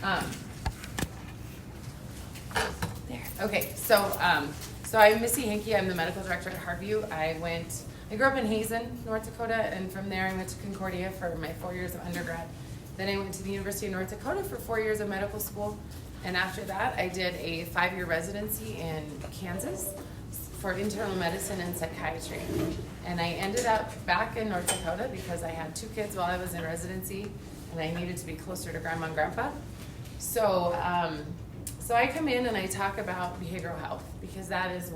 Um, there. Okay, so I'm Missy Henke. I'm the medical director at Harview. I grew up in Hazen, North Dakota, and from there I went to Concordia for my 4 years of undergrad. Then I went to the University of North Dakota for 4 years of medical school. And after that, I did a 5-year residency in Kansas for internal medicine and psychiatry. And I ended up back in North Dakota because I had 2 kids while I was in residency, and I needed to be closer to grandma and grandpa. So I come in and I talk about behavioral health because that is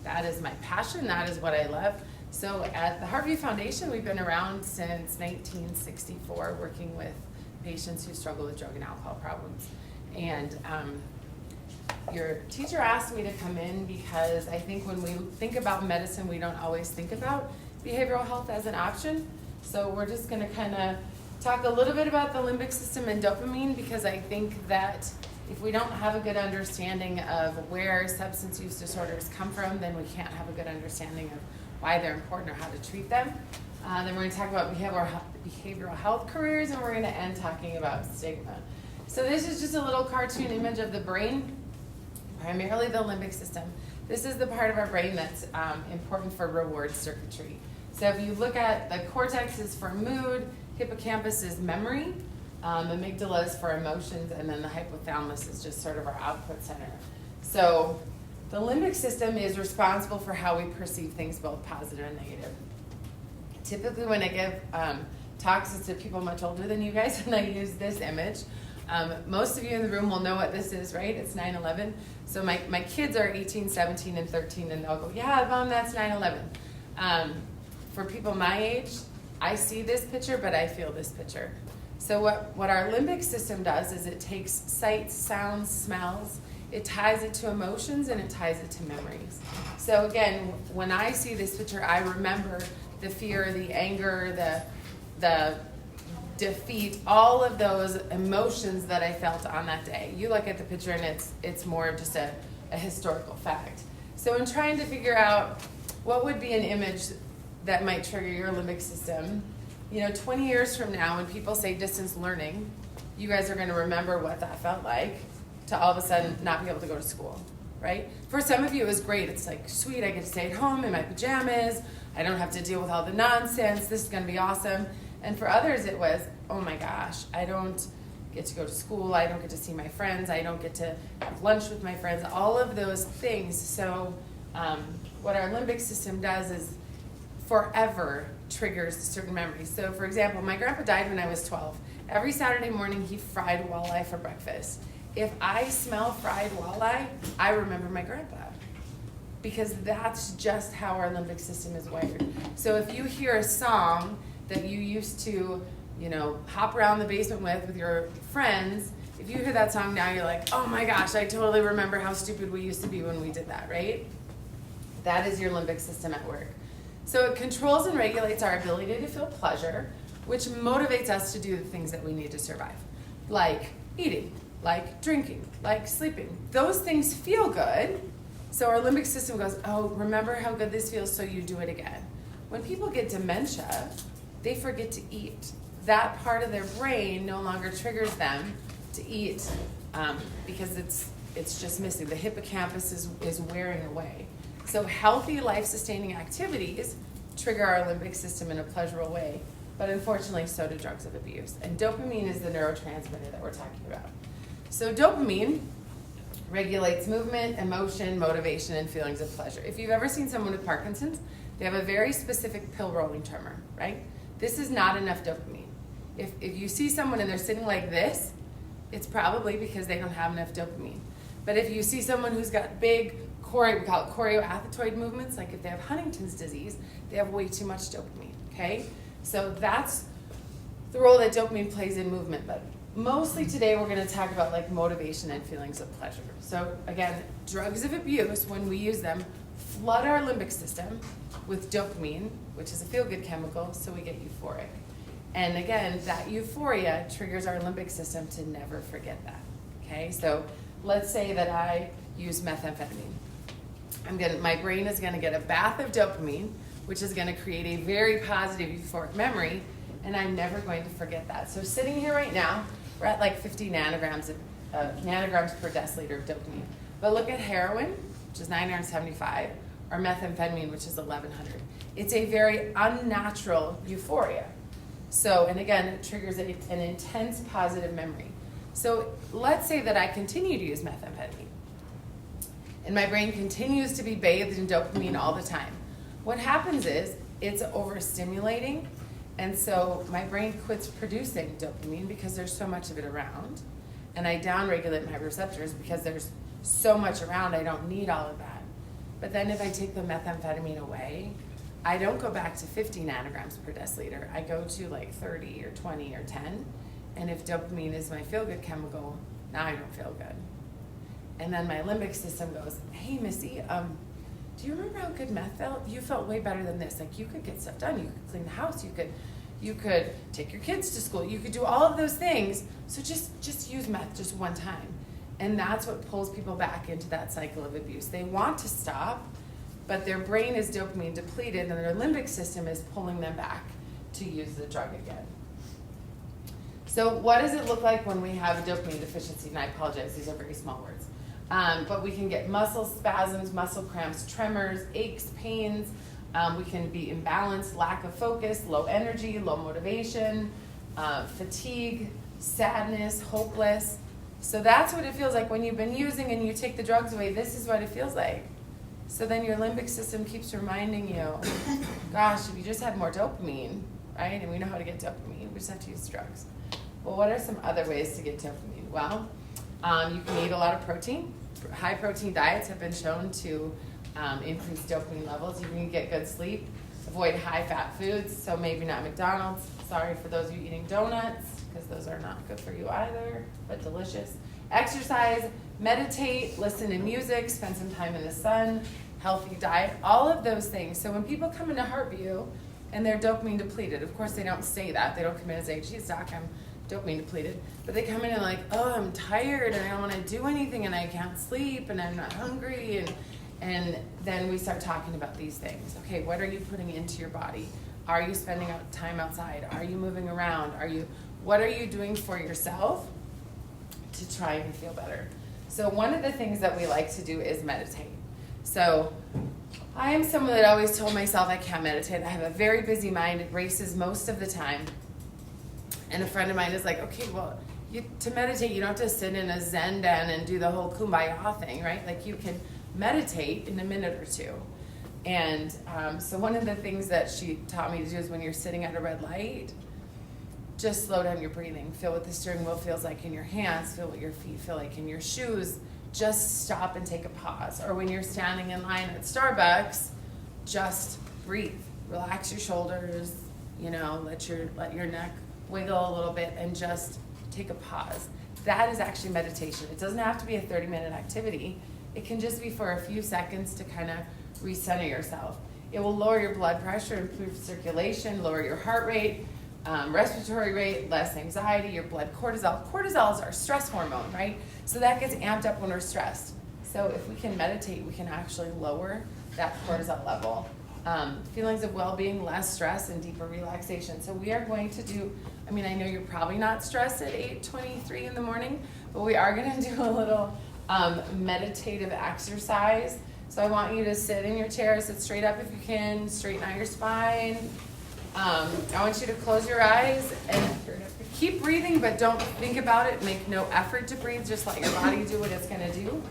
that is my passion, that is what I love. So at the Harview Foundation, we've been around since 1964 working with patients who struggle with drug and alcohol problems. And your teacher asked me to come in because I think when we think about medicine, we don't always think about behavioral health as an option. So we're just gonna kind of talk a little bit about the limbic system and dopamine, because I think that if we don't have a good understanding of where substance use disorders come from, then we can't have a good understanding of why they're important or how to treat them. Then we're going to talk about behavioral health careers, and we're going to end talking about stigma. So this is just a little cartoon image of the brain, primarily the limbic system. This is the part of our brain that's important for reward circuitry. So if you look at the cortex is for mood, hippocampus is memory, amygdala is for emotions, and then the hypothalamus is just sort of our output center. So the limbic system is responsible for how we perceive things, both positive and negative. Typically when I give talks, it's to people much older than you guys, and I use this image. Most of you in the room will know what this is, right? It's 9/11. So my kids are 18, 17, and 13, and they'll go, yeah, Mom, that's 9/11. For people my age, I see this picture, but I feel this picture. So what our limbic system does is it takes sights, sounds, smells, it ties it to emotions, and it ties it to memories. So again, when I see this picture, I remember the fear, the anger, the defeat, all of those emotions that I felt on that day. You look at the picture and it's more of just a historical fact. So in trying to figure out what would be an image that might trigger your limbic system, 20 years from now when people say distance learning, you guys are going to remember what that felt like to all of a sudden not be able to go to school, right? For some of you it was great. It's like, sweet, I get to stay at home in my pajamas. I don't have to deal with all the nonsense. This is going to be awesome. And for others it was, oh my gosh, I don't get to go to school. I don't get to see my friends. I don't get to have lunch with my friends. All of those things. So what our limbic system does is forever triggers certain memories. So for example, my grandpa died when I was 12. Every Saturday morning he fried walleye for breakfast. If I smell fried walleye, I remember my grandpa, because that's just how our limbic system is wired. So if you hear a song that you used to, hop around the basement with your friends, if you hear that song now, you're like, oh my gosh, I totally remember how stupid we used to be when we did that, right? That is your limbic system at work. So it controls and regulates our ability to feel pleasure, which motivates us to do the things that we need to survive, like eating, like drinking, like sleeping. Those things feel good, so our limbic system goes, oh, remember how good this feels, so you do it again. When people get dementia, they forget to eat. That part of their brain no longer triggers them to eat because it's just missing. The hippocampus is wearing away. So healthy life-sustaining activities trigger our limbic system in a pleasurable way, but unfortunately so do drugs of abuse. And dopamine is the neurotransmitter that we're talking about. So dopamine regulates movement, emotion, motivation, and feelings of pleasure. If you've ever seen someone with Parkinson's, they have a very specific pill rolling tremor, right? This is not enough dopamine. If you see someone and they're sitting like this, it's probably because they don't have enough dopamine. But if you see someone who's got big, we call it chorioathetoid movements, like if they have Huntington's disease, they have way too much dopamine, okay? So that's the role that dopamine plays in movement. But mostly today we're going to talk about like motivation and feelings of pleasure. So again, drugs of abuse, when we use them, flood our limbic system with dopamine, which is a feel-good chemical, so we get euphoric. And again, that euphoria triggers our limbic system to never forget that, okay? So let's say that I use methamphetamine. My brain is going to get a bath of dopamine, which is going to create a very positive euphoric memory, and I'm never going to forget that. So sitting here right now, we're at like 50 nanograms per deciliter of dopamine. But look at heroin, which is 975, or methamphetamine, which is 1100. It's a very unnatural euphoria. So, and again, it triggers an intense positive memory. So let's say that I continue to use methamphetamine, and my brain continues to be bathed in dopamine all the time. What happens is it's overstimulating, and so my brain quits producing dopamine because there's so much of it around, and I downregulate my receptors because there's so much around, I don't need all of that. But then if I take the methamphetamine away, I don't go back to 50 nanograms per deciliter. I go to like 30 or 20 or 10. And if dopamine is my feel-good chemical, now I don't feel good. And then my limbic system goes, hey, Missy, do you remember how good meth felt? You felt way better than this. Like, you could get stuff done. You could clean the house. You could take your kids to school. You could do all of those things. So just use meth just one time. And that's what pulls people back into that cycle of abuse. They want to stop, but their brain is dopamine depleted, and their limbic system is pulling them back to use the drug again. So what does it look like when we have a dopamine deficiency? And I apologize, these are very small words. But we can get muscle spasms, muscle cramps, tremors, aches, pains. We can be imbalanced, lack of focus, low energy, low motivation, fatigue, sadness, hopeless. So that's what it feels like when you've been using and you take the drugs away. This is what it feels like. So then your limbic system keeps reminding you, gosh, if you just had more dopamine, right? And we know how to get dopamine. We just have to use drugs. Well, what are some other ways to get dopamine? Well, you can eat a lot of protein. High protein diets have been shown to increase dopamine levels. You can get good sleep. Avoid high fat foods, so maybe not McDonald's. Sorry for those of you eating donuts, because those are not good for you either, but delicious. Exercise, meditate, listen to music, spend some time in the sun, healthy diet, all of those things. So when people come into Heartview and they're dopamine depleted, of course they don't say that. They don't come in and say, geez, doc, I'm dopamine depleted. But they come in and like, oh, I'm tired and I don't want to do anything and I can't sleep and I'm not hungry. And then we start talking about these things. Okay, what are you putting into your body? Are you spending time outside? Are you moving around? What are you doing for yourself to try and feel better? So one of the things that we like to do is meditate. So I am someone that always told myself I can't meditate. I have a very busy mind. It races most of the time. And a friend of mine is like, okay, well, to meditate, you don't have to sit in a Zen den and do the whole kumbaya thing, right? Like, you can meditate in a minute or two. And so one of the things that she taught me to do is when you're sitting at a red light, just slow down your breathing. Feel what the steering wheel feels like in your hands. Feel what your feet feel like in your shoes. Just stop and take a pause. Or when you're standing in line at Starbucks, just breathe. Relax your shoulders, let your neck wiggle a little bit and just take a pause. That is actually meditation. It doesn't have to be a 30-minute activity. It can just be for a few seconds to kind of recenter yourself. It will lower your blood pressure, improve circulation, lower your heart rate, respiratory rate, less anxiety, your blood cortisol. Cortisol is our stress hormone, right? So that gets amped up when we're stressed. So if we can meditate, we can actually lower that cortisol level. Feelings of well-being, less stress, and deeper relaxation. So we are going to do, I know you're probably not stressed at 8:23 in the morning, but we are going to do a little meditative exercise. So I want you to sit in your chair, sit straight up if you can, straighten out your spine. I want you to close your eyes and keep breathing, but don't think about it. Make no effort to breathe. Just let your body do what it's going to do.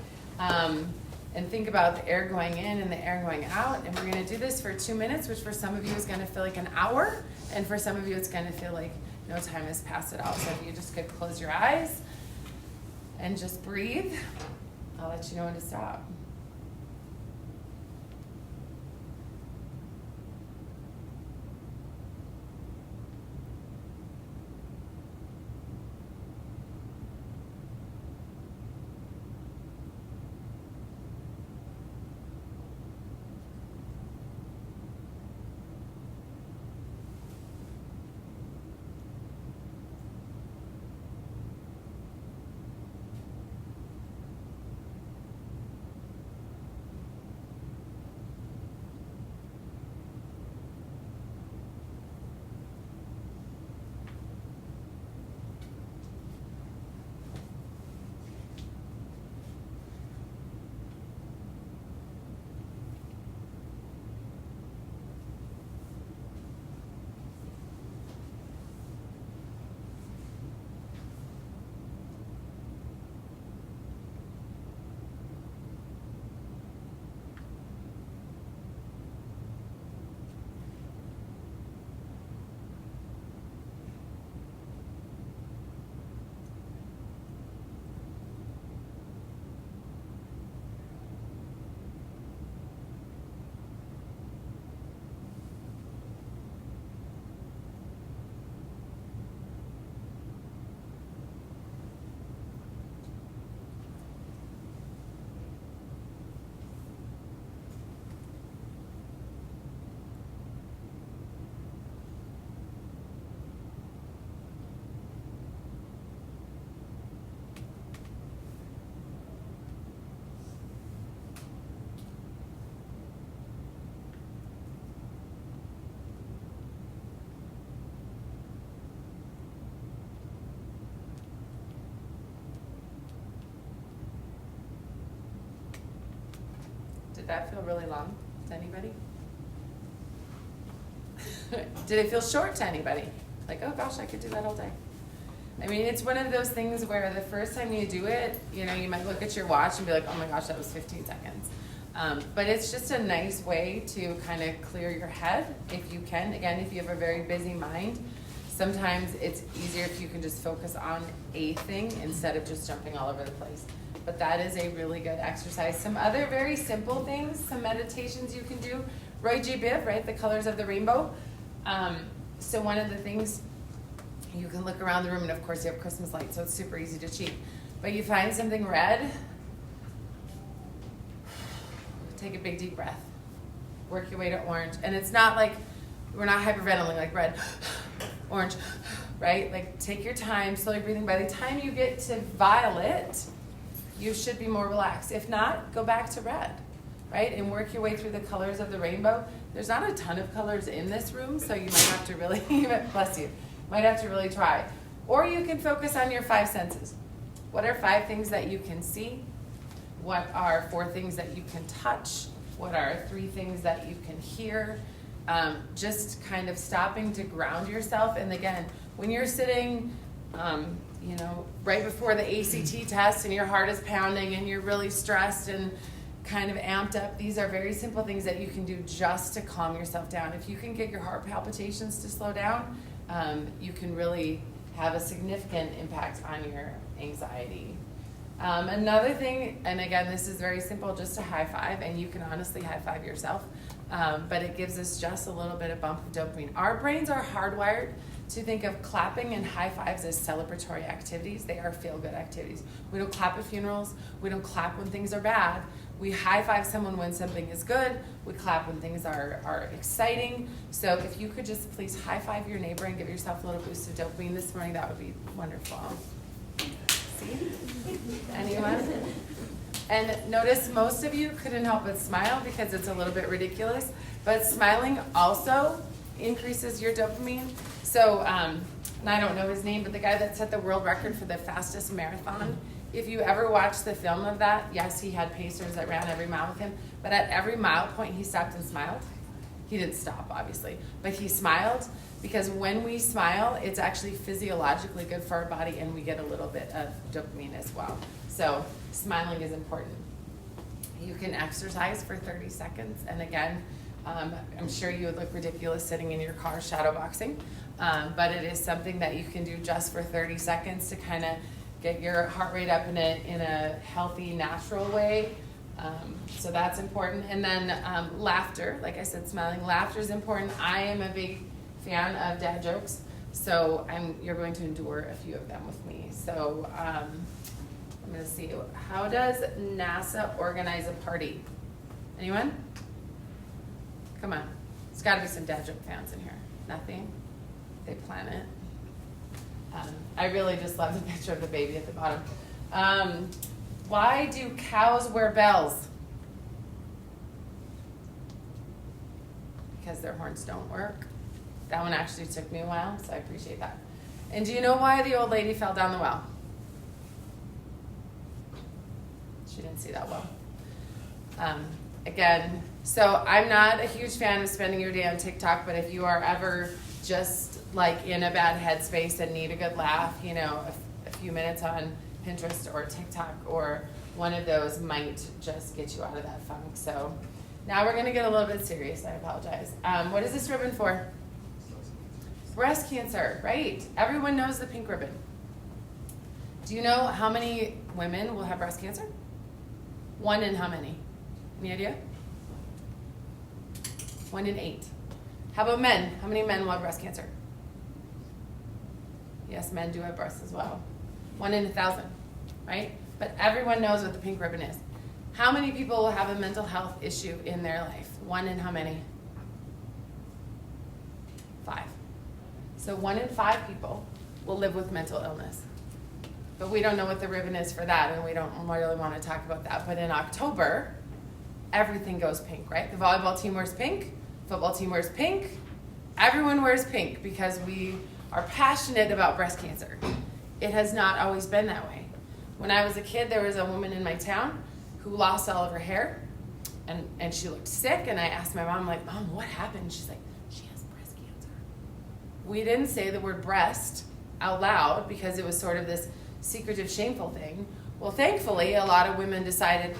And think about the air going in and the air going out. And we're going to do this for 2 minutes, which for some of you is going to feel like an hour. And for some of you, it's going to feel like no time has passed at all. So if you just could close your eyes and just breathe, I'll let you know when to stop. that feel really long to anybody? Did it feel short to anybody? Like, oh gosh, I could do that all day. I mean, it's one of those things where the first time you do it, you know, you might look at your watch and be like, oh my gosh, that was 15 seconds. But it's just a nice way to kind of clear your head if you can. Again, if you have a very busy mind, sometimes it's easier if you can just focus on a thing instead of just jumping all over the place. But that is a really good exercise. Some other very simple things, some meditations you can do. Roy G. Biv, right? The colors of the rainbow. So one of the things, you can look around the room, and of course you have Christmas lights, so it's super easy to cheat. But you find something red, take a big deep breath. Work your way to orange. And it's not like, we're not hyperventilating like red, orange, right? Like take your time, slowly breathing. By the time you get to violet, you should be more relaxed. If not, go back to red, right? And work your way through the colors of the rainbow. There's not a ton of colors in this room, so you might have to really, bless you, might have to really try. Or you can focus on your 5 senses. What are 5 things that you can see? What are 4 things that you can touch? What are 3 things that you can hear? Just kind of stopping to ground yourself. And again, when you're sitting, you know, right before the ACT test and your heart is pounding and you're really stressed and kind of amped up, these are very simple things that you can do just to calm yourself down. If you can get your heart palpitations to slow down, you can really have a significant impact on your anxiety. Another thing, and again, this is very simple, just a high five, and you can honestly high five yourself, but it gives us just a little bit of bump of dopamine. Our brains are hardwired to think of clapping and high fives as celebratory activities. They are feel-good activities. We don't clap at funerals. We don't clap when things are bad. We high five someone when something is good. We clap when things are exciting. So if you could just please high five your neighbor and give yourself a little boost of dopamine this morning, that would be wonderful. See? Anyone? And notice most of you couldn't help but smile because it's a little bit ridiculous, but smiling also increases your dopamine. So, and I don't know his name, but the guy that set the world record for the fastest marathon, if you ever watch the film of that, yes, he had pacers that ran every mile with him, but at every mile point he stopped and smiled. He didn't stop, obviously, but he smiled, because when we smile, it's actually physiologically good for our body, and we get a little bit of dopamine as well. So smiling is important. You can exercise for 30 seconds, and again, I'm sure you would look ridiculous sitting in your car shadow boxing, but it is something that you can do just for 30 seconds to kind of get your heart rate up in a healthy, natural way. So that's important. And then laughter, like I said, smiling. Laughter is important. I am a big fan of dad jokes, so you're going to endure a few of them with me. So I'm going to see, how does NASA organize a party? Anyone? Come on. There's got to be some dad joke fans in here. Nothing? They plan it. I really just love the picture of the baby at the bottom. Why do cows wear bells? Because their horns don't work. That one actually took me a while, so I appreciate that. And do you know why the old lady fell down the well? She didn't see that well. Again, so I'm not a huge fan of spending your day on TikTok, but if you are ever just like in a bad headspace and need a good laugh, you know, a few minutes on Pinterest or TikTok or one of those might just get you out of that funk. So now we're going to get a little bit serious. I apologize. What is this ribbon for? Breast cancer, right? Everyone knows the pink ribbon. Do you know how many women will have breast cancer? 1 in how many? Any idea? 1 in 8. How about men? How many men will have breast cancer? Yes, men do have breasts as well. 1 in 1,000, right? But everyone knows what the pink ribbon is. How many people will have a mental health issue in their life? 1 in how many? 5. So 1 in 5 people will live with mental illness. But we don't know what the ribbon is for that, and we don't really want to talk about that. But in October, everything goes pink, right? The volleyball team wears pink, football team wears pink. Everyone wears pink because we are passionate about breast cancer. It has not always been that way. When I was a kid, there was a woman in my town who lost all of her hair, and she looked sick, and I asked my mom, like, Mom, what happened? She's like, she has breast cancer. We didn't say the word breast out loud because it was sort of this secretive, shameful thing. Well, thankfully, a lot of women decided,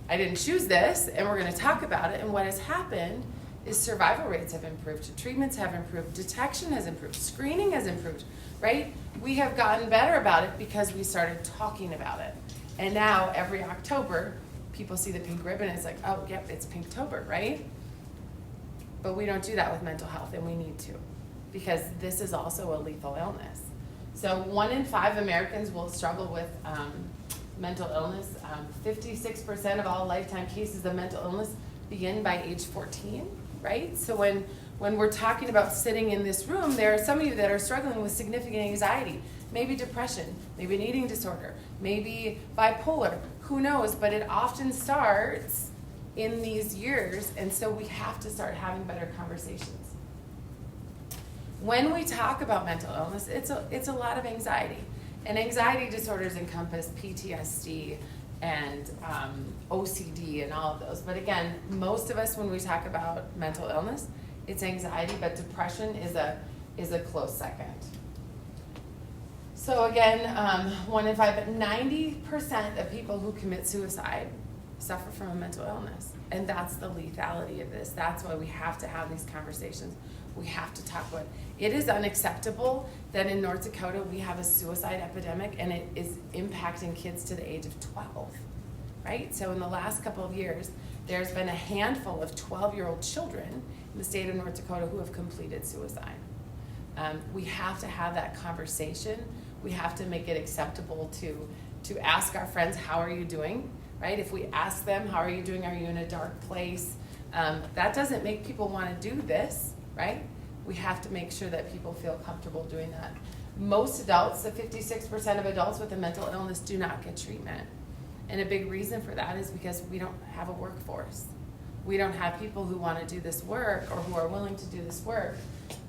I didn't choose this, and we're going to talk about it. And what has happened is survival rates have improved, treatments have improved, detection has improved, screening has improved, right? We have gotten better about it because we started talking about it. And now every October, people see the pink ribbon and it's like, oh, yep, it's Pinktober, right? But we don't do that with mental health, and we need to, because this is also a lethal illness. So 1 in 5 Americans will struggle with mental illness. 56% of all lifetime cases of mental illness begin by age 14, right? So when we're talking about sitting in this room, there are some of you that are struggling with significant anxiety, maybe depression, maybe an eating disorder, maybe bipolar, who knows? But it often starts in these years, and so we have to start having better conversations. When we talk about mental illness, it's a lot of anxiety. And anxiety disorders encompass PTSD and OCD and all of those. But again, most of us, when we talk about mental illness, it's anxiety, but depression is a close second. So again, 1 in 5, but 90% of people who commit suicide suffer from a mental illness. And that's the lethality of this. That's why we have to have these conversations. We have to talk about it. It is unacceptable that in North Dakota we have a suicide epidemic, and it is impacting kids to the age of 12, right? So in the last couple of years, there's been a handful of 12-year-old children in the state of North Dakota who have completed suicide. We have to have that conversation. We have to make it acceptable to ask our friends, how are you doing, right? If we ask them, how are you doing? Are you in a dark place? That doesn't make people want to do this, right? We have to make sure that people feel comfortable doing that. Most adults, the 56% of adults with a mental illness, do not get treatment. And a big reason for that is because we don't have a workforce. We don't have people who want to do this work or who are willing to do this work.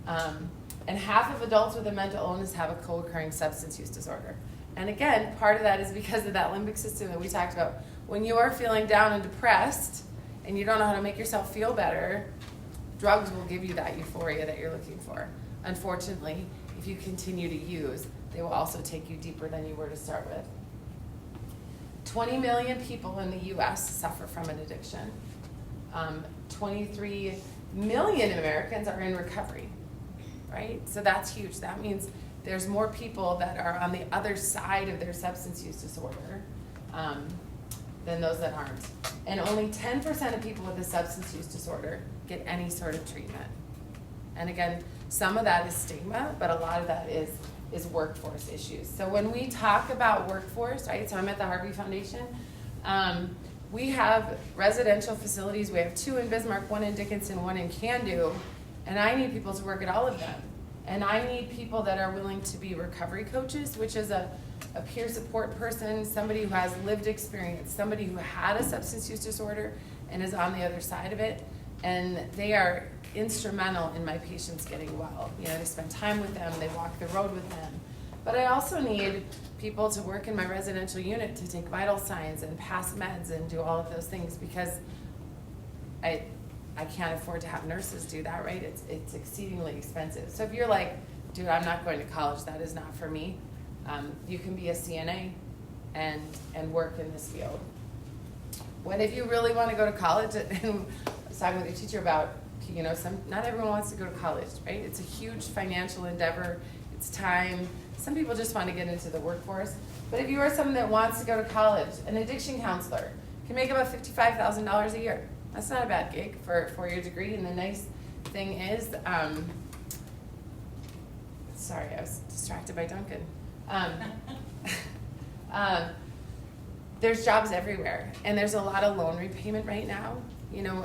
And half of adults with a mental illness have a co-occurring substance use disorder. And again, part of that is because of that limbic system that we talked about. When you are feeling down and depressed and you don't know how to make yourself feel better, drugs will give you that euphoria that you're looking for. Unfortunately, if you continue to use, they will also take you deeper than you were to start with. 20 million people in the U.S. suffer from an addiction. 23 million Americans are in recovery, right? So that's huge. That means there's more people that are on the other side of their substance use disorder than those that aren't. And only 10% of people with a substance use disorder get any sort of treatment. And again, some of that is stigma, but a lot of that is workforce issues. So when we talk about workforce, right, so I'm at the Harvey Foundation, we have residential facilities. We have 2 in Bismarck, 1 in Dickinson, 1 in Candu, and I need people to work at all of them. And I need people that are willing to be recovery coaches, which is a peer support person, somebody who has lived experience, somebody who had a substance use disorder and is on the other side of it. And they are instrumental in my patients getting well. You know, they spend time with them, they walk the road with them. But I also need people to work in my residential unit to take vital signs and pass meds and do all of those things, because I can't afford to have nurses do that, right? It's exceedingly expensive. So if you're like, dude, I'm not going to college, that is not for me, you can be a CNA and work in this field. What if you really want to go to college? And I was talking with a teacher about, you know, not everyone wants to go to college, right? It's a huge financial endeavor. It's time. Some people just want to get into the workforce. But if you are someone that wants to go to college, an addiction counselor can make about $55,000 a year. That's not a bad gig for a 4-year degree. And the nice thing is, sorry, I was distracted by Duncan. There's jobs everywhere, and there's a lot of loan repayment right now. You know,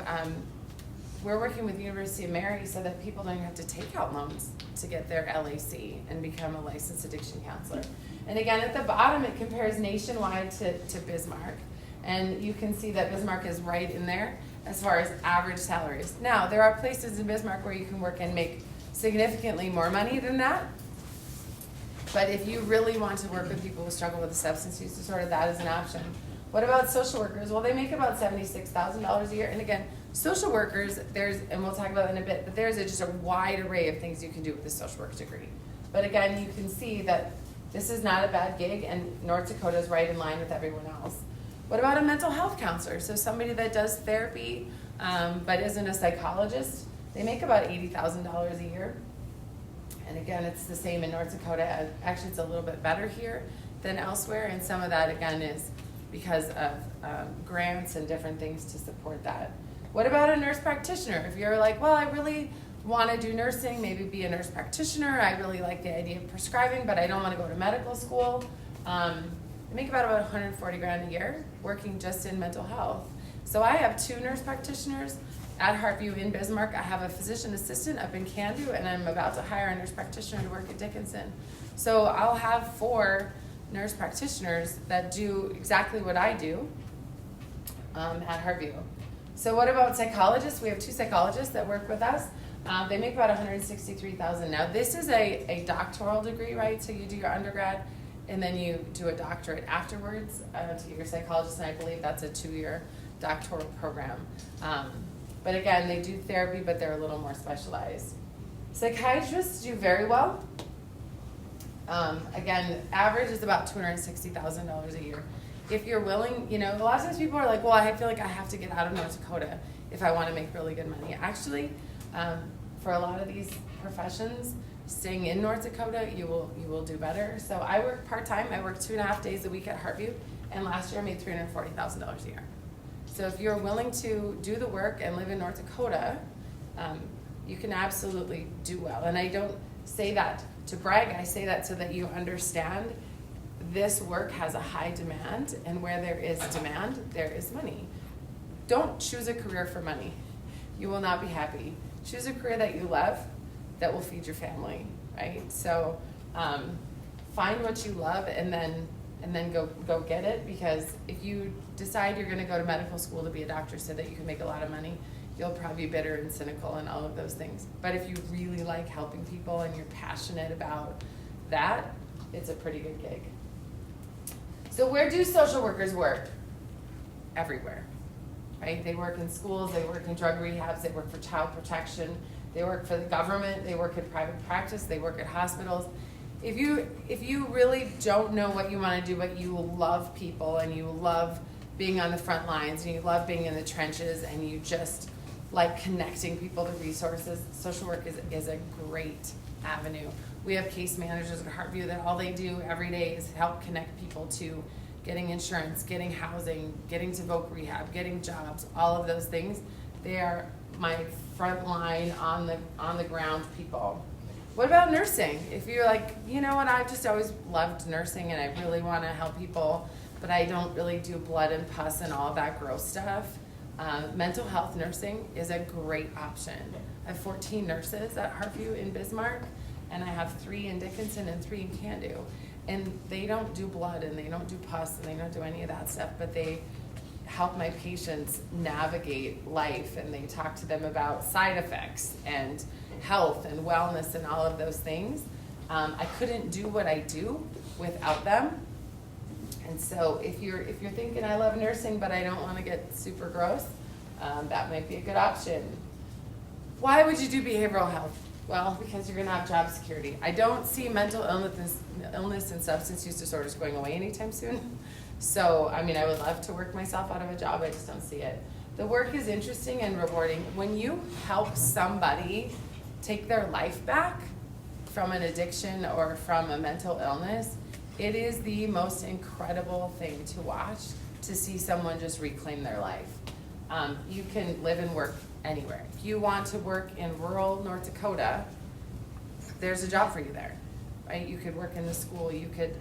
we're working with the University of Mary so that people don't have to take out loans to get their LAC and become a licensed addiction counselor. And again, at the bottom, it compares nationwide to Bismarck. And you can see that Bismarck is right in there as far as average salaries. Now, there are places in Bismarck where you can work and make significantly more money than that. But if you really want to work with people who struggle with a substance use disorder, that is an option. What about social workers? Well, they make about $76,000 a year. And again, social workers, and we'll talk about that in a bit, but there's just a wide array of things you can do with a social work degree. But again, you can see that this is not a bad gig, and North Dakota is right in line with everyone else. What about a mental health counselor? So somebody that does therapy, but isn't a psychologist, they make about $80,000 a year. And again, it's the same in North Dakota. Actually, it's a little bit better here than elsewhere, and some of that, again, is because of grants and different things to support that. What about a nurse practitioner? If you're like, well, I really want to do nursing, maybe be a nurse practitioner, I really like the idea of prescribing, but I don't want to go to medical school. I make about 140 grand a year working just in mental health. So I have 2 nurse practitioners at Heartview in Bismarck. I have a physician assistant up in Candu, and I'm about to hire a nurse practitioner to work at Dickinson. So I'll have 4 nurse practitioners that do exactly what I do at Heartview. So what about psychologists? We have 2 psychologists that work with us. They make about $163,000. Now this is a doctoral degree, right? So you do your undergrad and then you do a doctorate afterwards to get your psychologist, and I believe that's a 2-year doctoral program. But again, they do therapy, but they're a little more specialized. Psychiatrists do very well. Again, average is about $260,000 a year. If you're willing, a lot of times people are like, well, I feel like I have to get out of North Dakota if I want to make really good money. Actually, for a lot of these professions, staying in North Dakota, you will do better. So I work part-time. I work 2.5 days a week at Heartview, and last year I made $340,000 a year. So if you're willing to do the work and live in North Dakota, you can absolutely do well. And I don't say that to brag, I say that so that you understand this work has a high demand, and where there is demand, there is money. Don't choose a career for money. You will not be happy. Choose a career that you love, that will feed your family, right? So find what you love and then go get it, because if you decide you're gonna go to medical school to be a doctor so that you can make a lot of money, you'll probably be bitter and cynical and all of those things. But if you really like helping people and you're passionate about that, it's a pretty good gig. So where do social workers work? Everywhere, right? They work in schools, they work in drug rehabs, they work for child protection, they work for the government, they work in private practice, they work at hospitals. If you really don't know what you want to do, but you love people and you love being on the front lines and you love being in the trenches and you just like connecting people to resources, social work is a great avenue. We have case managers at Heartview that all they do every day is help connect people to getting insurance, getting housing, getting to voc rehab, getting jobs, all of those things. They are my front line on the ground people. What about nursing? If you're like, you know what, I've just always loved nursing and I really want to help people, but I don't really do blood and pus and all of that gross stuff, mental health nursing is a great option. I have 14 nurses at Heartview in Bismarck, and I have 3 in Dickinson and 3 in Candu. And they don't do blood and they don't do pus and they don't do any of that stuff, but they help my patients navigate life, and they talk to them about side effects and health and wellness and all of those things. I couldn't do what I do without them. And so if you're thinking I love nursing but I don't want to get super gross, that might be a good option. Why would you do behavioral health? Well, because you're going to have job security. I don't see mental illness and substance use disorders going away anytime soon. So, I mean, I would love to work myself out of a job. I just don't see it. The work is interesting and rewarding. When you help somebody take their life back from an addiction or from a mental illness, it is the most incredible thing to watch, to see someone just reclaim their life. You can live and work anywhere. If you want to work in rural North Dakota, there's a job for you there, right? You could work in the school, you could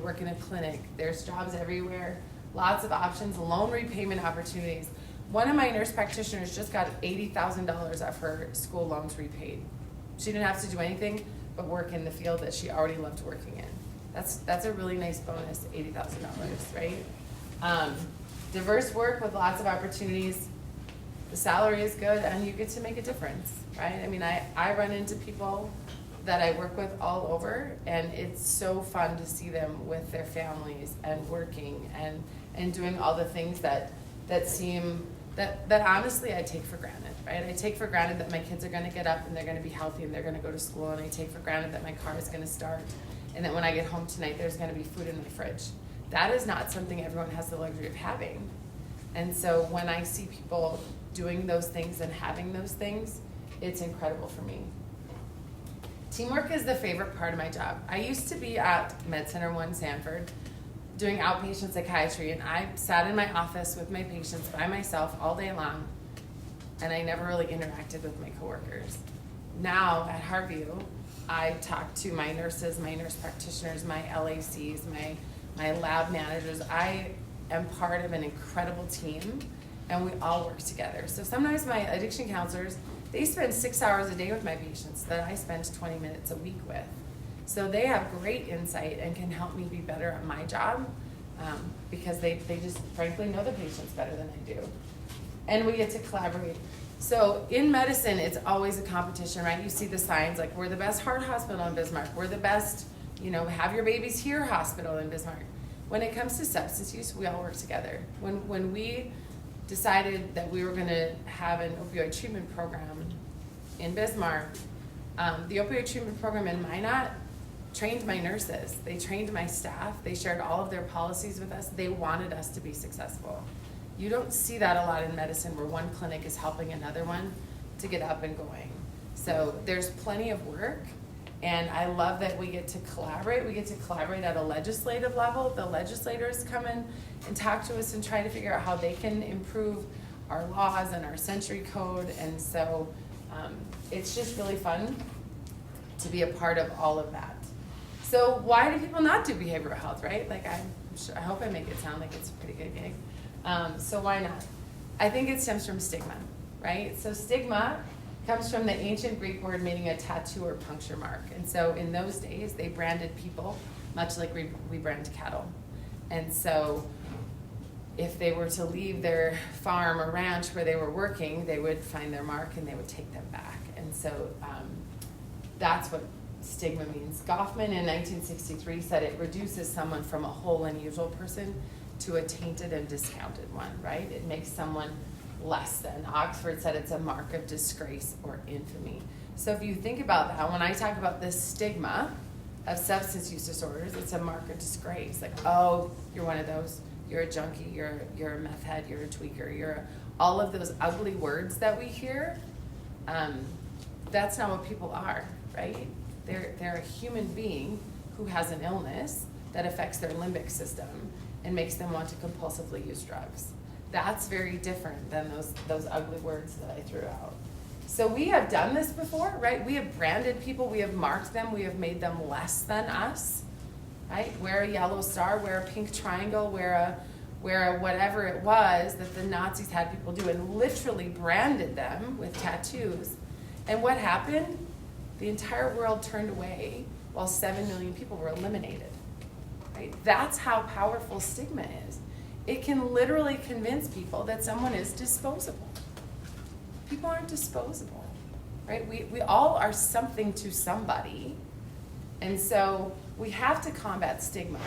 work in a clinic. There's jobs everywhere, lots of options, loan repayment opportunities. One of my nurse practitioners just got $80,000 of her school loans repaid. She didn't have to do anything but work in the field that she already loved working in. That's a really nice bonus, $80,000, right? Diverse work with lots of opportunities. The salary is good and you get to make a difference, right? I mean, I run into people that I work with all over, and it's so fun to see them with their families and working and doing all the things that seem that honestly I take for granted, right? I take for granted that my kids are going to get up and they're going to be healthy and they're going to go to school, and I take for granted that my car is going to start, and that when I get home tonight there's going to be food in my fridge. That is not something everyone has the luxury of having. And so when I see people doing those things and having those things, it's incredible for me. Teamwork is the favorite part of my job. I used to be at Med Center 1 Sanford doing outpatient psychiatry, and I sat in my office with my patients by myself all day long, and I never really interacted with my coworkers. Now at Harview, I talk to my nurses, my nurse practitioners, my LACs, my lab managers. I am part of an incredible team, and we all work together. So sometimes my addiction counselors, they spend 6 hours a day with my patients that I spend 20 minutes a week with. So they have great insight and can help me be better at my job, because they just frankly know the patients better than I do. And we get to collaborate. So in medicine, it's always a competition, right? You see the signs like, we're the best heart hospital in Bismarck. We're the best, have your babies here hospital in Bismarck. When it comes to substance use, we all work together. When we decided that we were going to have an opioid treatment program in Bismarck, the opioid treatment program in Minot trained my nurses. They trained my staff. They shared all of their policies with us. They wanted us to be successful. You don't see that a lot in medicine, where one clinic is helping another one to get up and going. So there's plenty of work, and I love that we get to collaborate. We get to collaborate at a legislative level. The legislators come in and talk to us and try to figure out how they can improve our laws and our century code. And so it's just really fun to be a part of all of that. So why do people not do behavioral health, right? Like I hope I make it sound like it's a pretty good gig. So why not? I think it stems from stigma, right? So stigma comes from the ancient Greek word meaning a tattoo or puncture mark. And so in those days, they branded people much like we brand cattle. And so if they were to leave their farm or ranch where they were working, they would find their mark and they would take them back. And so that's what stigma means. Goffman in 1963 said it reduces someone from a whole unusual person to a tainted and discounted one, right? It makes someone less than. Oxford said it's a mark of disgrace or infamy. So if you think about that, when I talk about this stigma of substance use disorders, it's a mark of disgrace. Like, oh, you're one of those. You're a junkie. You're a meth head. You're a tweaker. All of those ugly words that we hear. That's not what people are, right? They're a human being who has an illness that affects their limbic system and makes them want to compulsively use drugs. That's very different than those ugly words that I threw out. So we have done this before, right? We have branded people, we have marked them, we have made them less than us, right? Wear a yellow star, wear a pink triangle, wear a whatever it was that the Nazis had people do, and literally branded them with tattoos. And what happened? The entire world turned away while 7 million people were eliminated. Right? That's how powerful stigma is. It can literally convince people that someone is disposable. People aren't disposable, right? We all are something to somebody. And so we have to combat stigma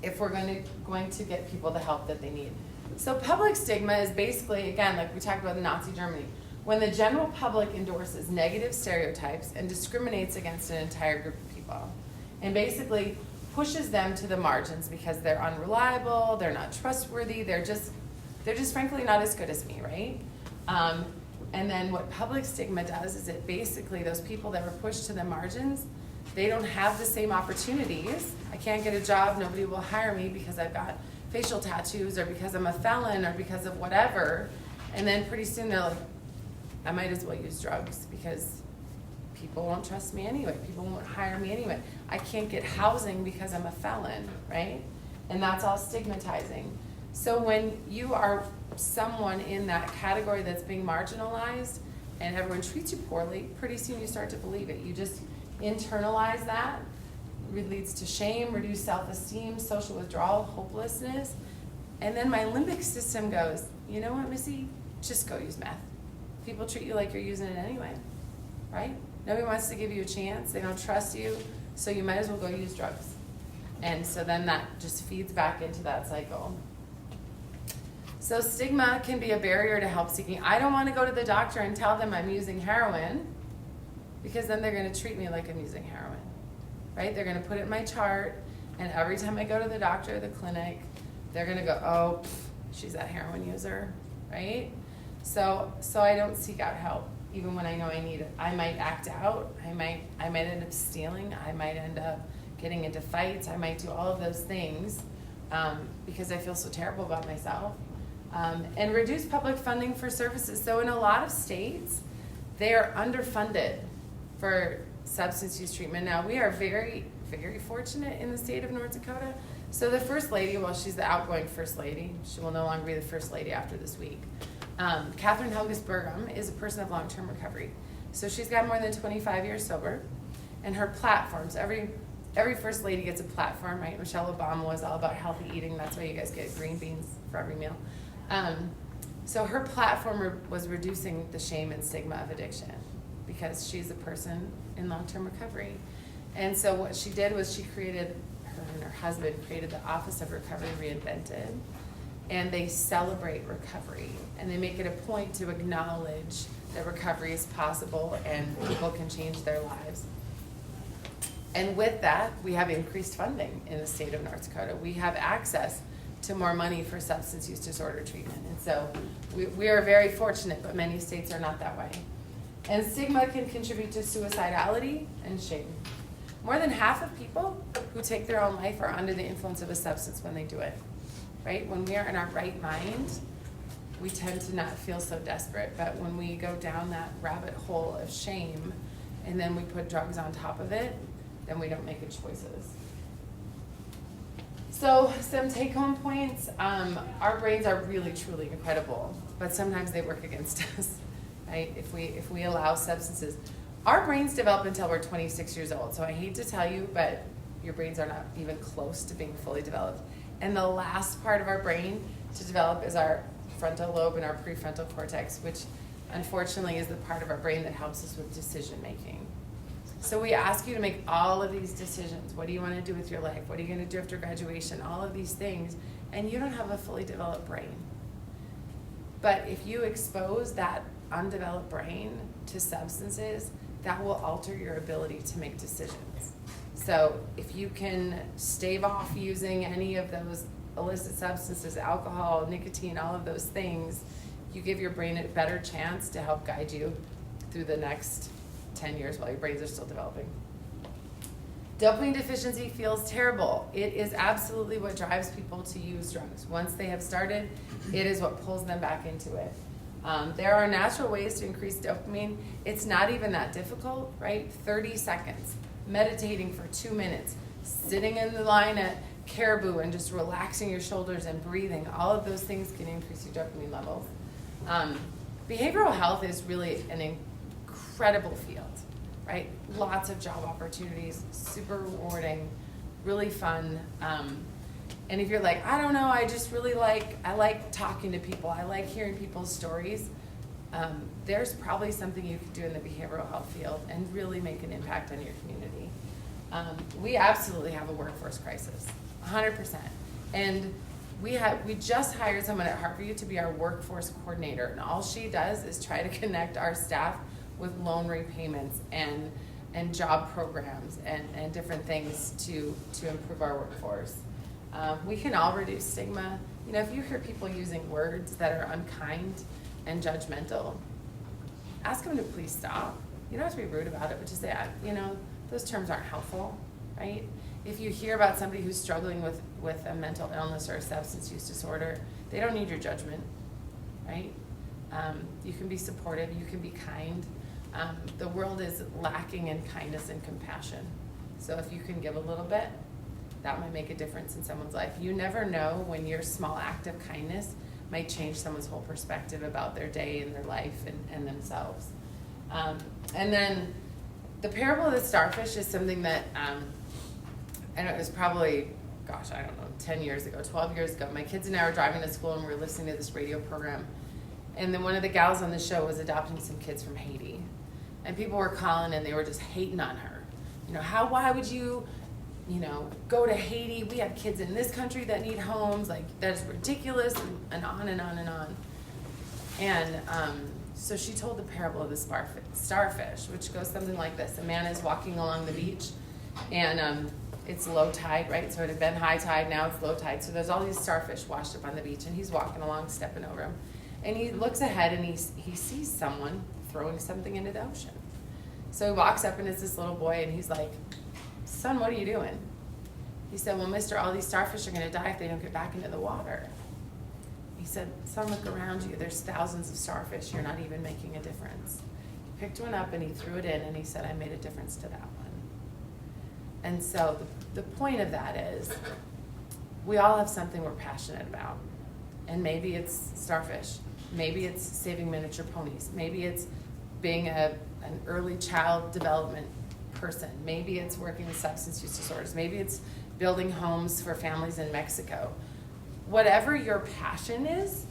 if we're going to get people the help that they need. So public stigma is basically, again, like we talked about in Nazi Germany, when the general public endorses negative stereotypes and discriminates against an entire group of people, and basically pushes them to the margins because they're unreliable, they're not trustworthy, they're just frankly not as good as me, right? And then what public stigma does is it basically, those people that were pushed to the margins, they don't have the same opportunities. I can't get a job, nobody will hire me because I've got facial tattoos or because I'm a felon or because of whatever. And then pretty soon they're like, I might as well use drugs because people won't trust me anyway. People won't hire me anyway. I can't get housing because I'm a felon, right? And that's all stigmatizing. So when you are someone in that category that's being marginalized and everyone treats you poorly, pretty soon you start to believe it. You just internalize that. It leads to shame, reduced self-esteem, social withdrawal, hopelessness. And then my limbic system goes, you know what, Missy? Just go use meth. People treat you like you're using it anyway, right? Nobody wants to give you a chance. They don't trust you, so you might as well go use drugs. And so then that just feeds back into that cycle. So stigma can be a barrier to help seeking. I don't want to go to the doctor and tell them I'm using heroin, because then they're going to treat me like I'm using heroin, right? They're going to put it in my chart, and every time I go to the doctor or the clinic, they're going to go, oh, she's that heroin user, right? So I don't seek out help, even when I know I need it. I might act out. I might end up stealing. I might end up getting into fights. I might do all of those things because I feel so terrible about myself. And reduce public funding for services. So in a lot of states, they are underfunded for substance use treatment. Now, we are very, very fortunate in the state of North Dakota. So the First Lady, well, she's the outgoing First Lady. She will no longer be the First Lady after this week. Catherine Helges-Burgum is a person of long-term recovery. So she's got more than 25 years sober. And her platforms, every First Lady gets a platform, right? Michelle Obama was all about healthy eating. That's why you guys get green beans for every meal. So her platform was reducing the shame and stigma of addiction, because she's a person in long-term recovery. And so what she did was her and her husband created the Office of Recovery Reinvented, and they celebrate recovery, and they make it a point to acknowledge that recovery is possible and people can change their lives. And with that, we have increased funding in the state of North Dakota. We have access to more money for substance use disorder treatment. And so we are very fortunate, but many states are not that way. And stigma can contribute to suicidality and shame. More than half of people who take their own life are under the influence of a substance when they do it, right? When we are in our right mind, we tend to not feel so desperate. But when we go down that rabbit hole of shame and then we put drugs on top of it, then we don't make good choices. So some take-home points. Our brains are really, truly incredible, but sometimes they work against us, right? If we allow substances. Our brains develop until we're 26 years old. So I hate to tell you, but your brains are not even close to being fully developed. And the last part of our brain to develop is our frontal lobe and our prefrontal cortex, which unfortunately is the part of our brain that helps us with decision making. So we ask you to make all of these decisions. What do you want to do with your life? What are you going to do after graduation? All of these things. And you don't have a fully developed brain. But if you expose that undeveloped brain to substances, that will alter your ability to make decisions. So if you can stave off using any of those illicit substances, alcohol, nicotine, all of those things, you give your brain a better chance to help guide you through the next 10 years while your brains are still developing. Dopamine deficiency feels terrible. It is absolutely what drives people to use drugs. Once they have started, it is what pulls them back into it. There are natural ways to increase dopamine. It's not even that difficult, right? 30 seconds, meditating for 2 minutes, sitting in the line at Caribou and just relaxing your shoulders and breathing. All of those things can increase your dopamine levels. Behavioral health is really an incredible field, right? Lots of job opportunities, super rewarding, really fun. And if you're like, I don't know, I just really I like talking to people. I like hearing people's stories. There's probably something you could do in the behavioral health field and really make an impact on your community. We absolutely have a workforce crisis, 100%. And we just hired someone at Harborview to be our workforce coordinator. And all she does is try to connect our staff with loan repayments and job programs and different things to improve our workforce. We can all reduce stigma. You know, if you hear people using words that are unkind and judgmental, ask them to please stop. You don't have to be rude about it, but just say, those terms aren't helpful, right? If you hear about somebody who's struggling with a mental illness or a substance use disorder, they don't need your judgment, right? You can be supportive, you can be kind. The world is lacking in kindness and compassion. So if you can give a little bit, that might make a difference in someone's life. You never know when your small act of kindness might change someone's whole perspective about their day and their life and themselves. And then the parable of the starfish is something that, I know it was probably, 10 years ago, 12 years ago. My kids and I were driving to school and we were listening to this radio program. And then one of the gals on the show was adopting some kids from Haiti. and people were calling and they were just hating on her. Why would you, go to Haiti? We have kids in this country that need homes. Like, that is ridiculous, and on and on and on. And so she told the parable of the starfish, which goes something like this. A man is walking along the beach, and it's low tide, right? So it had been high tide, now it's low tide. So there's all these starfish washed up on the beach, and he's walking along, stepping over them. And he looks ahead, and he sees someone throwing something into the ocean. So he walks up, and it's this little boy, and he's like, "Son, what are you doing?" He said, "Well, mister, all these starfish are going to die if they don't get back into the water." He said, "Son, look around you. There's thousands of starfish. You're not even making a difference." He picked one up, and he threw it in, and he said, "I made a difference to that one." And so the point of that is, we all have something we're passionate about. And maybe it's starfish. Maybe it's saving miniature ponies. Maybe it's being an early child development person. Maybe it's working with substance use disorders. Maybe it's building homes for families in Mexico. Whatever your passion is,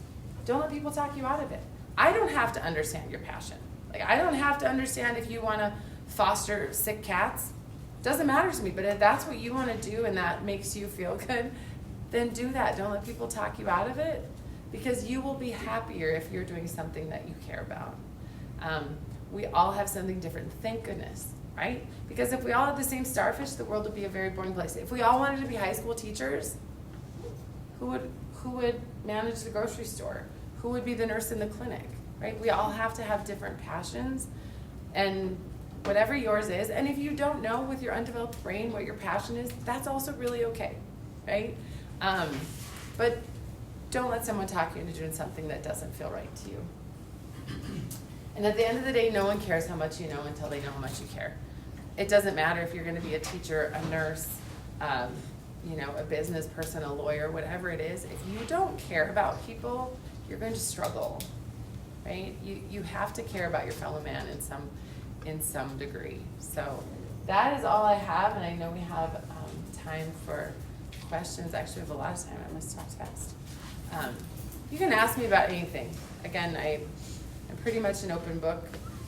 don't let people talk you out of it. I don't have to understand your passion. Like, I don't have to understand if you want to foster sick cats. Doesn't matter to me, but if that's what you want to do and that makes you feel good, then do that. Don't let people talk you out of it, because you will be happier if you're doing something that you care about. We all have something different, thank goodness, right? Because if we all had the same starfish, the world would be a very boring place. If we all wanted to be high school teachers, who would manage the grocery store? Who would be the nurse in the clinic, right? We all have to have different passions, and whatever yours is. And if you don't know with your undeveloped brain what your passion is, that's also really okay, right? But don't let someone talk you into doing something that doesn't feel right to you. And at the end of the day, no one cares how much you know until they know how much you care. It doesn't matter if you're going to be a teacher, a nurse, a business person, a lawyer, whatever it is. If you don't care about people, you're going to struggle, right? You have to care about your fellow man in some degree. So that is all I have, and I know we have time for questions. Actually, we have a lot of time. I must talk fast. You can ask me about anything. Again, I'm pretty much an open book.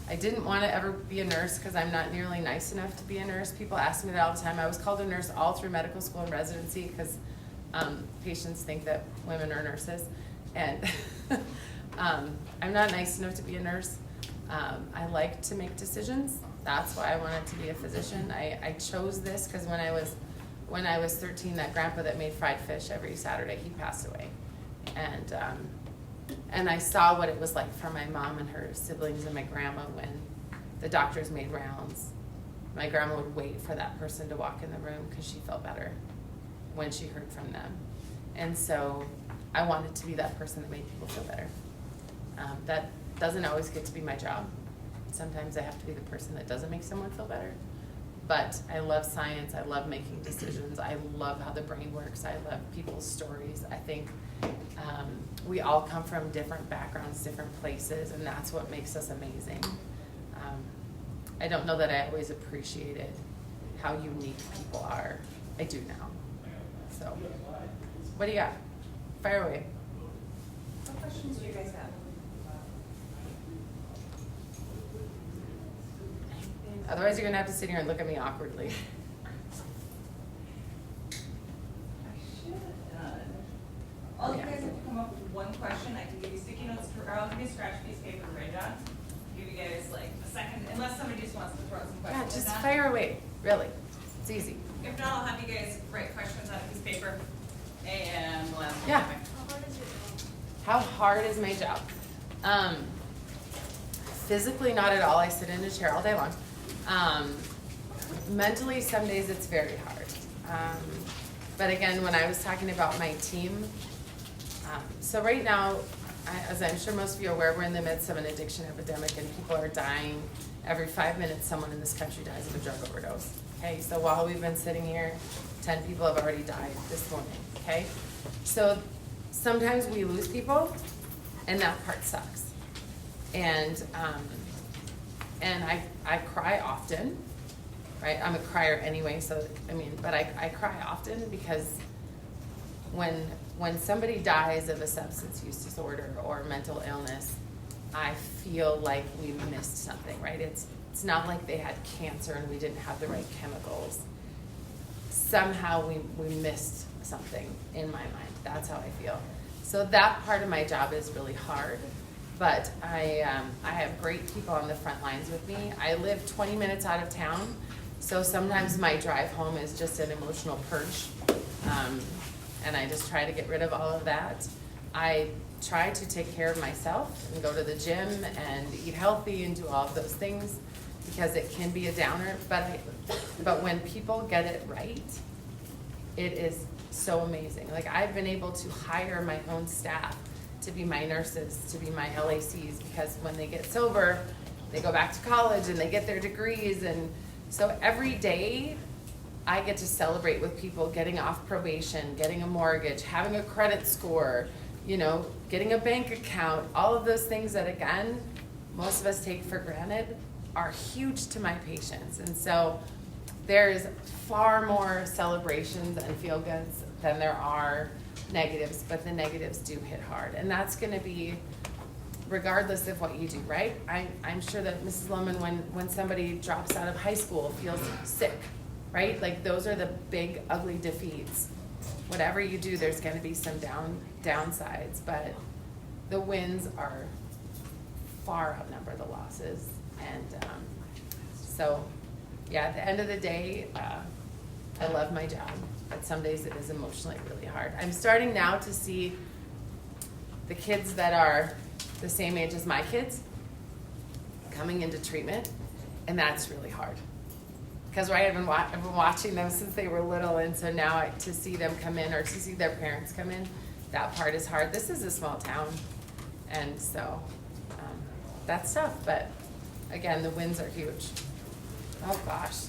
I didn't want to ever be a nurse because I'm not nearly nice enough to be a nurse. People ask me that all the time. I was called a nurse all through medical school and residency because patients think that women are nurses. And I'm not nice enough to be a nurse. I like to make decisions. That's why I wanted to be a physician. I chose this because when I was 13, that grandpa that made fried fish every Saturday, he passed away. And I saw what it was like for my mom and her siblings and my grandma when the doctors made rounds. My grandma would wait for that person to walk in the room because she felt better when she heard from them. And so I wanted to be that person that made people feel better. That doesn't always get to be my job. Sometimes I have to be the person that doesn't make someone feel better. But I love science. I love making decisions. I love how the brain works. I love people's stories. I think we all come from different backgrounds, different places, and that's what makes us amazing. I don't know that I always appreciated how unique people are. I do now. So, what do you got? Fire away. What questions do you guys have? Otherwise, you're going to have to sit here and look at me awkwardly. I should have done. All you guys have to come up with one question. I can give you sticky notes, or I'll give you a scratch piece of paper to write on. Give you guys like a second, unless somebody just wants to throw some Yeah, questions. just fire away. Really. It's easy. If not, I'll have you guys write questions on a piece of paper, and we'll ask them. Yeah. How hard is my job? Physically, not at all. I sit in a chair all day long. Mentally, some days it's very hard. But again, when I was talking about my team, so right now, as I'm sure most of you are aware, we're in the midst of an addiction epidemic and people are dying. Every 5 minutes, someone in this country dies of a drug overdose. Okay, so while we've been sitting here, 10 people have already died this morning. Okay, so sometimes we lose people, and that part sucks. And I cry often, right? I'm a crier anyway, so but I cry often because when somebody dies of a substance use disorder or mental illness, I feel like we missed something, right? It's not like they had cancer and we didn't have the right chemicals. Somehow we missed something in my mind. That's how I feel. So that part of my job is really hard, but I have great people on the front lines with me. I live 20 minutes out of town, so sometimes my drive home is just an emotional purge, and I just try to get rid of all of that. I try to take care of myself and go to the gym and eat healthy and do all of those things because it can be a downer, but when people get it right, it is so amazing. Like, I've been able to hire my own staff to be my nurses, to be my LACs, because when they get sober, they go back to college and they get their degrees. And so every day I get to celebrate with people getting off probation, getting a mortgage, having a credit score, you know, getting a bank account, all of those things that, again, most of us take for granted are huge to my patients. And so there's far more celebrations and feel-goods than there are negatives, but the negatives do hit hard. And that's going to be regardless of what you do, right? I'm sure that Mrs. Lohman, when somebody drops out of high school, feels sick, right? Like, those are the big, ugly defeats. Whatever you do, there's going to be some downsides, but the wins are far outnumber the losses. And so, yeah, at the end of the day, I love my job, but some days it is emotionally really hard. I'm starting now to see the kids that are the same age as my kids coming into treatment, and that's really hard. Because I've been watching them since they were little, and so now to see them come in or to see their parents come in, that part is hard. This is a small town, and so that's tough, but again, the wins are huge. Oh gosh,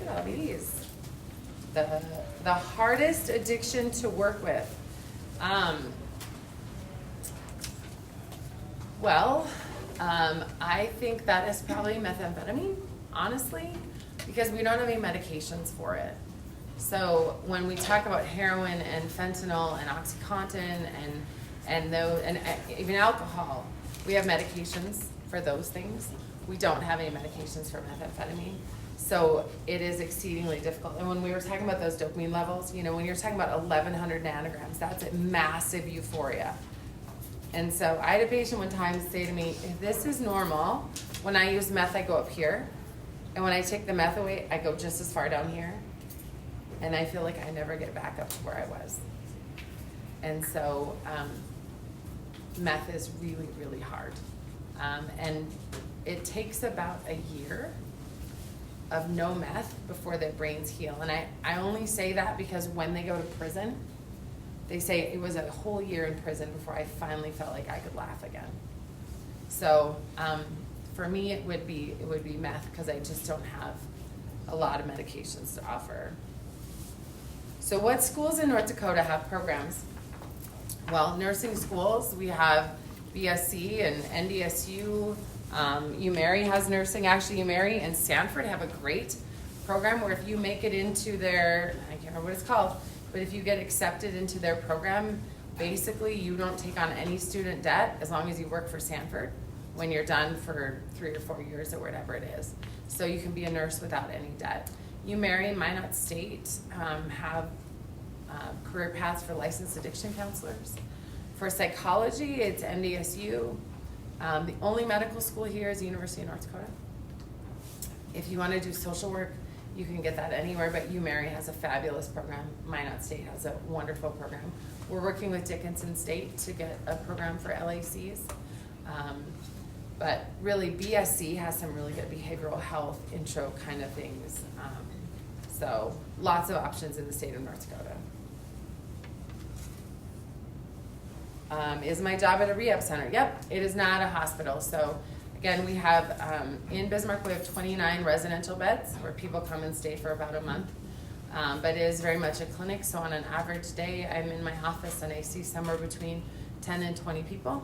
look at all these. The hardest addiction to work with. I think that is probably methamphetamine, honestly, because we don't have any medications for it. So when we talk about heroin and fentanyl and OxyContin and even alcohol, we have medications for those things. We don't have any medications for methamphetamine. So it is exceedingly difficult. And when we were talking about those dopamine levels, you know, when you're talking about 1,100 nanograms, that's a massive euphoria. And so I had a patient one time say to me, if this is normal, when I use meth, I go up here. And when I take the meth away, I go just as far down here. And I feel like I never get back up to where I was. And so meth is really, really hard. And it takes about a year of no meth before their brains heal. And I only say that because when they go to prison, they say it was a whole year in prison before I finally felt like I could laugh again. So for me, it would be meth, because I just don't have a lot of medications to offer. So what schools in North Dakota have programs? Well, nursing schools, we have BSc and NDSU. UMary has nursing. Actually, UMary and Stanford have a great program where if you make it into their, I can't remember what it's called, but if you get accepted into their program, basically you don't take on any student debt as long as you work for Stanford when you're done for 3 or 4 years or whatever it is. So you can be a nurse without any debt. UMary and Minot State have career paths for licensed addiction counselors. For psychology, it's NDSU. The only medical school here is the University of North Dakota. If you want to do social work, you can get that anywhere, but UMary has a fabulous program. Minot State has a wonderful program. We're working with Dickinson State to get a program for LACs. But really, BSc has some really good behavioral health intro kind of things. So lots of options in the state of North Dakota. Is my job at a rehab center? Yep, it is not a hospital. So again, we have, in Bismarck, we have 29 residential beds where people come and stay for about a month. But it is very much a clinic. So on an average day, I'm in my office and I see somewhere between 10 and 20 people,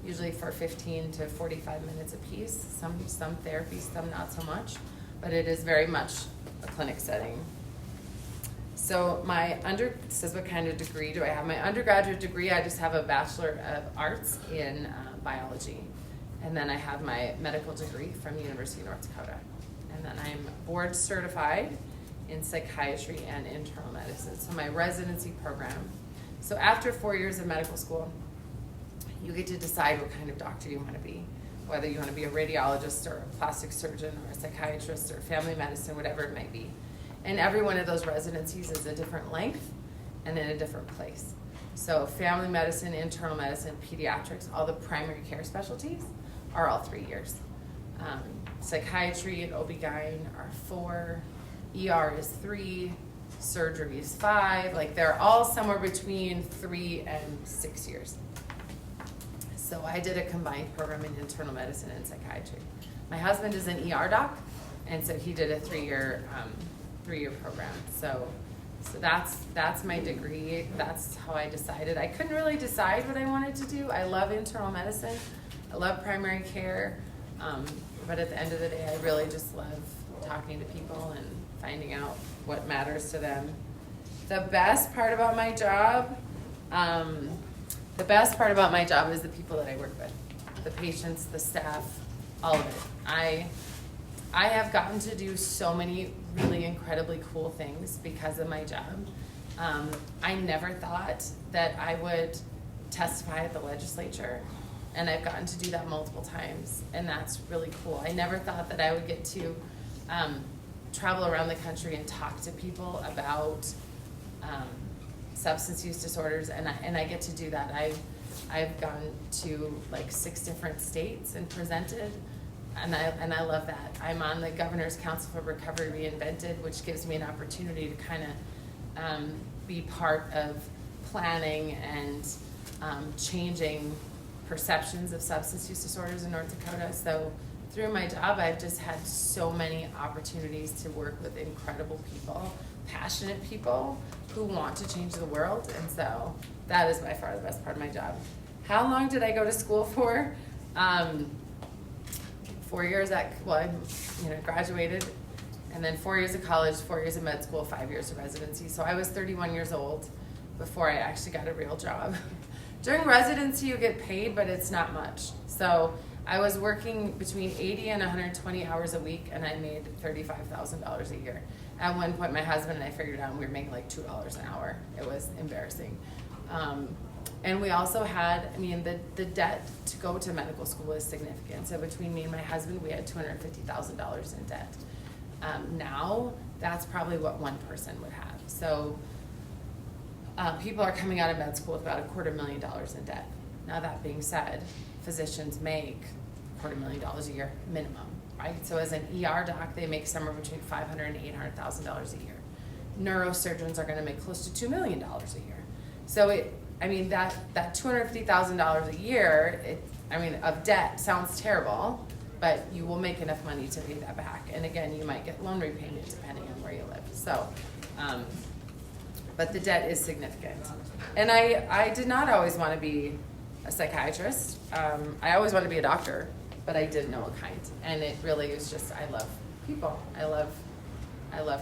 usually for 15 to 45 minutes a piece. Some therapy, some not so much, but it is very much a clinic setting. So it says what kind of degree do I have? My undergraduate degree, I just have a Bachelor of Arts in biology. And then I have my medical degree from the University of North Dakota. And then I'm board certified in psychiatry and internal medicine. So my residency program. So after 4 years of medical school, you get to decide what kind of doctor you want to be. Whether you want to be a radiologist or a plastic surgeon or a psychiatrist or family medicine, whatever it might be. And every one of those residencies is a different length and in a different place. So family medicine, internal medicine, pediatrics, all the primary care specialties are all 3 years. Psychiatry and OB-GYN are 4, ER is 3, surgery is 5. Like they're all somewhere between 3 and 6 years. So I did a combined program in internal medicine and psychiatry. My husband is an ER doc, and so he did a 3-year program. So that's my degree. That's how I decided. I couldn't really decide what I wanted to do. I love internal medicine. I love primary care. But at the end of the day, I really just love talking to people and finding out what matters to them. The best part about my job is the people that I work with, the patients, the staff, all of it. I have gotten to do so many really incredibly cool things because of my job. I never thought that I would testify at the legislature, and I've gotten to do that multiple times, and that's really cool. I never thought that I would get to travel around the country and talk to people about substance use disorders, and I get to do that. I've gone to like 6 different states and presented, and I love that. I'm on the Governor's Council for Recovery Reinvented, which gives me an opportunity to kind of be part of planning and changing perceptions of substance use disorders in North Dakota. So through my job, I've just had so many opportunities to work with incredible people, passionate people who want to change the world, and so that is by far the best part of my job. How long did I go to school for? 4 years I graduated, and then 4 years of college, 4 years of med school, 5 years of residency. So I was 31 years old before I actually got a real job. During residency, you get paid, but it's not much. So I was working between 80 and 120 hours a week, and I made $35,000 a year. At one point, my husband and I figured out we were making like $2 an hour. It was embarrassing. And we also had, the debt to go to medical school is significant. So between me and my husband, we had $250,000 in debt. Now, that's probably what one person would have. So people are coming out of med school with about $250,000 in debt. Now, that being said, physicians make $250,000 a year minimum, right? So as an ER doc, they make somewhere between $500,000 and $800,000 a year. Neurosurgeons are going to make close to $2 million a year. So that $250,000 a year, of debt sounds terrible, but you will make enough money to pay that back. And again, you might get loan repayment depending on where you live. So, but the debt is significant. And I did not always want to be a psychiatrist. I always wanted to be a doctor, but I didn't know what kind. And it really was just, I love people. I love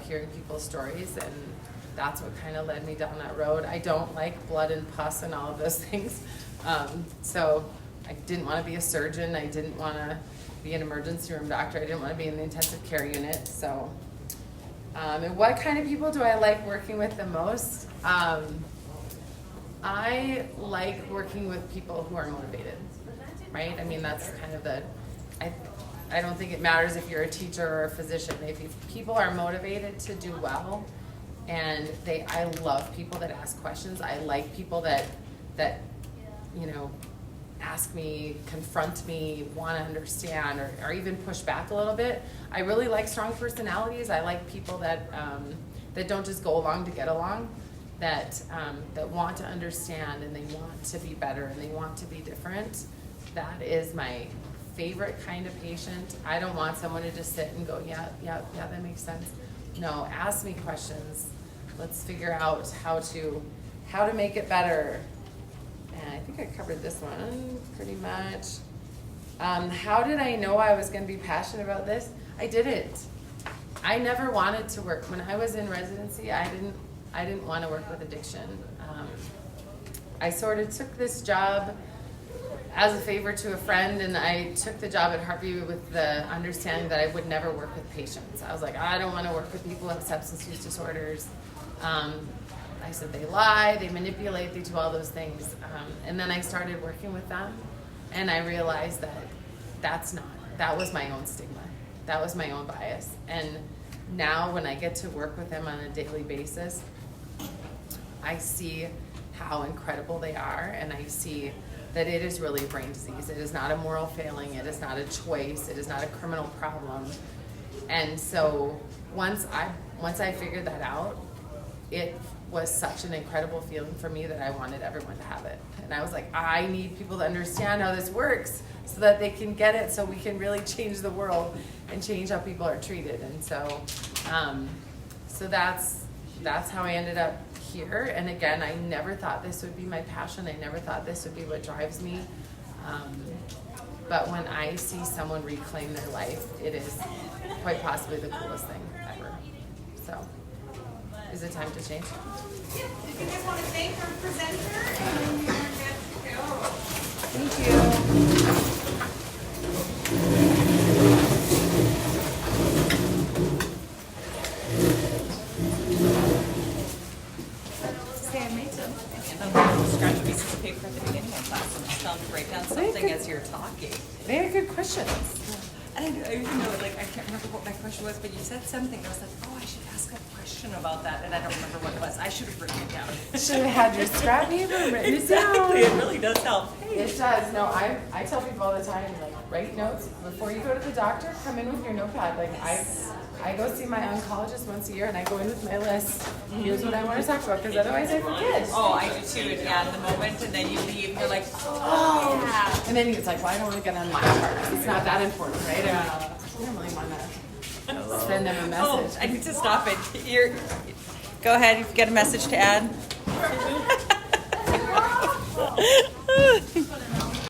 hearing people's stories, and that's what kind of led me down that road. I don't like blood and pus and all of those things. So I didn't want to be a surgeon. I didn't want to be an emergency room doctor. I didn't want to be in the intensive care unit. So, and what kind of people do I like working with the most? I like working with people who are motivated, right? That's kind of I don't think it matters if you're a teacher or a physician. If people are motivated to do well, and I love people that ask questions. I like people that ask me, confront me, want to understand, or even push back a little bit. I really like strong personalities. I like people that don't just go along to get along, that want to understand, and they want to be better, and they want to be different. That is my favorite kind of patient. I don't want someone to just sit and go, yeah, that makes sense. No, ask me questions. Let's figure out how to make it better. And I think I covered this one pretty much. How did I know I was going to be passionate about this? I didn't. I never wanted to work. When I was in residency, I didn't want to work with addiction. I sort of took this job as a favor to a friend, and I took the job at Heartview with the understanding that I would never work with patients. I was like, I don't want to work with people with substance use disorders. I said they lie, they manipulate, they do all those things. And then I started working with them, and I realized that was my own stigma. That was my own bias. And now when I get to work with them on a daily basis, I see how incredible they are, and I see that it is really a brain disease. It is not a moral failing. It is not a choice. It is not a criminal problem. And so once I figured that out, it was such an incredible feeling for me that I wanted everyone to have it. And I was like, I need people to understand how this works so that they can get it, so we can really change the world and change how people are treated. And so, so that's how I ended up here. And again, I never thought this would be my passion. I never thought this would be what drives me. But when I see someone reclaim their life, it is quite possibly the coolest thing ever. So, is it time to change? If you guys want to thank our presenter, and you're good to go. Thank you. Say, I made some scratch pieces of paper at the beginning of class, and I was telling to write down something as you're talking. Very good questions. And I even know, like, I can't remember what my question was, but you said something. I was like, oh, I should ask a question about that, and I don't remember what it was. I should have written it down. Should have had your scrap paper written Exactly, down. it really does help. It does. No, I tell people all the time, like, write notes before you go to the doctor. Come in with your notepad. Like, I go see my oncologist once a year, and I go in with my list. Here's what I want to talk about, because otherwise I forget. Oh, I do too. And yeah, in the moment, and then you leave, and you're like, oh, yeah. And then it's like, well, I don't want to get on my part. It's not that important, right? I don't really want to send them a Oh, message. I need to stop it. Go ahead. If you got a message to add.